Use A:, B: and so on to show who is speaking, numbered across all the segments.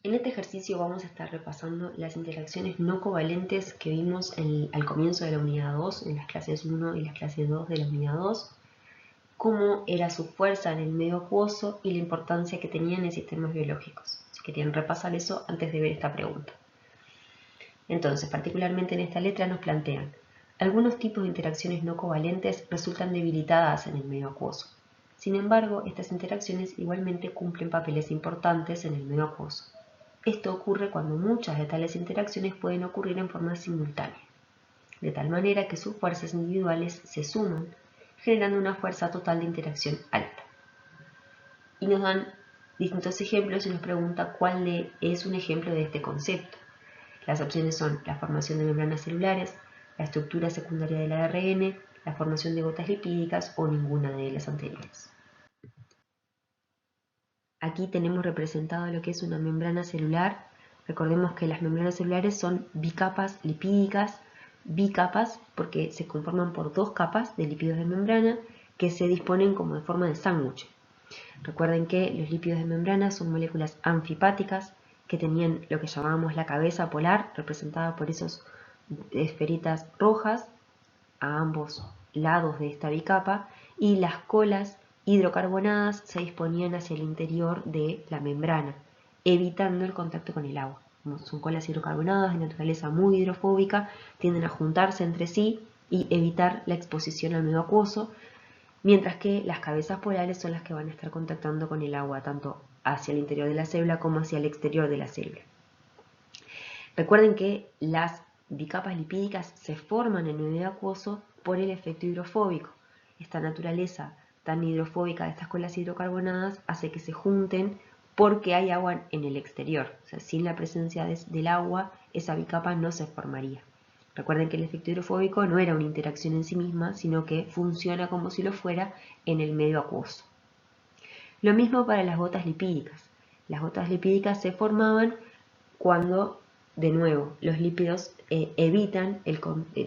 A: En este ejercicio vamos a estar repasando las interacciones no covalentes que vimos al comienzo de la unidad 2, en las clases 1 y las clases 2 de la unidad 2, cómo era su fuerza en el medio acuoso y la importancia que tenían en sistemas biológicos. Si querían repasar eso antes de ver esta pregunta. Entonces, particularmente en esta letra nos plantean, algunos tipos de interacciones no covalentes resultan debilitadas en el medio acuoso. Sin embargo, estas interacciones igualmente cumplen papeles importantes en el medio acuoso. Esto ocurre cuando muchas de tales interacciones pueden ocurrir en forma simultánea, de tal manera que sus fuerzas individuales se suman, generando una fuerza total de interacción alta. Y nos dan distintos ejemplos y nos pregunta cuál es un ejemplo de este concepto. Las opciones son la formación de membranas celulares, la estructura secundaria del ARN, la formación de gotas lipídicas o ninguna de las anteriores. Aquí tenemos representado lo que es una membrana celular. Recordemos que las membranas celulares son bicapas lipídicas, bicapas porque se conforman por dos capas de lípidos de membrana que se disponen como de forma de sándwich. Recuerden que los lípidos de membrana son moléculas anfipáticas que tenían lo que llamábamos la cabeza polar, representada por esos esferitas rojas a ambos lados de esta bicapa, y las colas hidrocarbonadas se disponían hacia el interior de la membrana, evitando el contacto con el agua. Como son colas hidrocarbonadas de naturaleza muy hidrofóbica, tienden a juntarse entre sí y evitar la exposición al medio acuoso, mientras que las cabezas polares son las que van a estar contactando con el agua tanto hacia el interior de la célula como hacia el exterior de la célula. Recuerden que las bicapas lipídicas se forman en el medio acuoso por el efecto hidrofóbico. Esta naturaleza tan hidrofóbica de estas colas hidrocarbonadas hace que se junten porque hay agua en el exterior. O sea, sin la presencia del agua, esa bicapa no se formaría. Recuerden que el efecto hidrofóbico no era una interacción en sí misma, sino que funciona como si lo fuera en el medio acuoso. Lo mismo para las gotas lipídicas. Las gotas lipídicas se formaban cuando, de nuevo, los lípidos evitan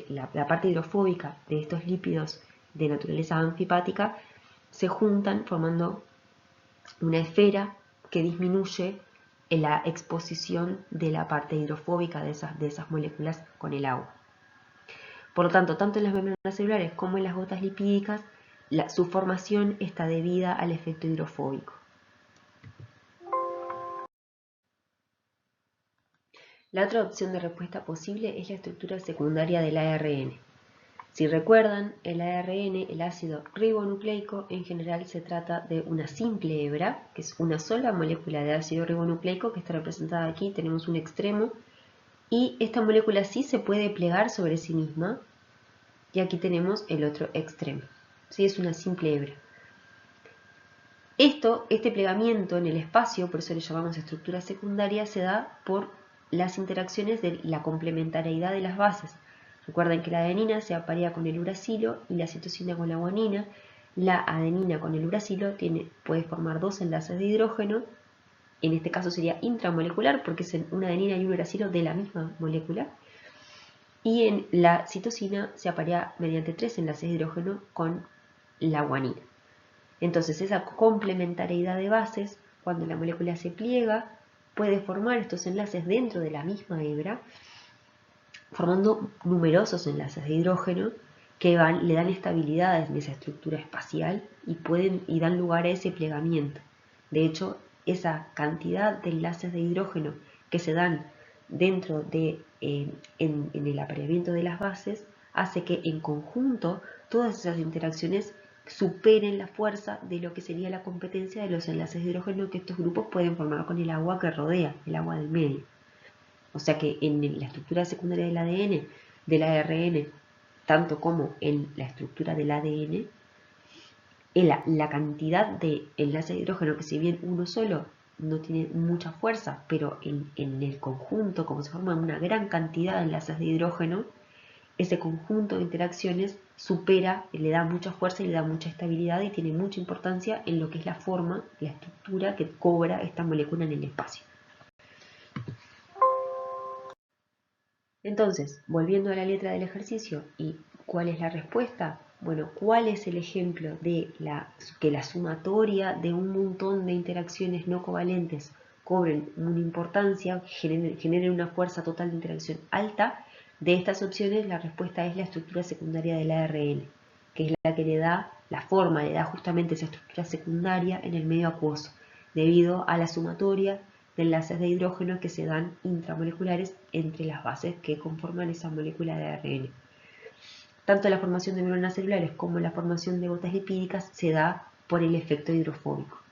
A: la parte hidrofóbica de estos lípidos de naturaleza anfipática, se juntan formando una esfera que disminuye la exposición de la parte hidrofóbica de esas moléculas con el agua. Por lo tanto, tanto en las membranas celulares como en las gotas lipídicas, su formación está debida al efecto hidrofóbico. La otra opción de respuesta posible es la estructura secundaria del ARN. Si recuerdan, el ARN, el ácido ribonucleico, en general se trata de una simple hebra, que es una sola molécula de ácido ribonucleico que está representada aquí. Tenemos un extremo y esta molécula sí se puede plegar sobre sí misma, y aquí tenemos el otro extremo. Sí, es una simple hebra. Este plegamiento en el espacio, por eso le llamamos estructura secundaria, se da por las interacciones de la complementariedad de las bases. Recuerden que la adenina se aparea con el uracilo y la citosina con la guanina. La adenina con el uracilo puede formar dos enlaces de hidrógeno. En este caso sería intramolecular porque es una adenina y un uracilo de la misma molécula. Y en la citosina se aparea mediante tres enlaces de hidrógeno con la guanina. Entonces esa complementariedad de bases, cuando la molécula se pliega, puede formar estos enlaces dentro de la misma hebra, formando numerosos enlaces de hidrógeno que le dan estabilidad en esa estructura espacial y dan lugar a ese plegamiento. De hecho, esa cantidad de enlaces de hidrógeno que se dan dentro en el apareamiento de las bases hace que en conjunto todas esas interacciones superen la fuerza de lo que sería la competencia de los enlaces de hidrógeno que estos grupos pueden formar con el agua que rodea, el agua del medio. O sea que en la estructura secundaria del ADN, del ARN, tanto como en la estructura del ADN, la cantidad de enlaces de hidrógeno, que si bien uno solo no tiene mucha fuerza, pero en el conjunto, como se forman una gran cantidad de enlaces de hidrógeno, ese conjunto de interacciones supera, le da mucha fuerza y le da mucha estabilidad y tiene mucha importancia en lo que es la forma, la estructura que cobra esta molécula en el espacio. Entonces, volviendo a la letra del ejercicio, ¿y cuál es la respuesta? Bueno, ¿cuál es el ejemplo de que la sumatoria de un montón de interacciones no covalentes cobren una importancia, generen una fuerza total de interacción alta, de estas opciones la respuesta es la estructura secundaria del ARN, que es la que le da la forma, le da justamente esa estructura secundaria en el medio acuoso, debido a la sumatoria de enlaces de hidrógeno que se dan intramoleculares entre las bases que conforman esa molécula de ARN. Tanto la formación de membranas celulares como la formación de gotas lipídicas se da por el efecto hidrofóbico.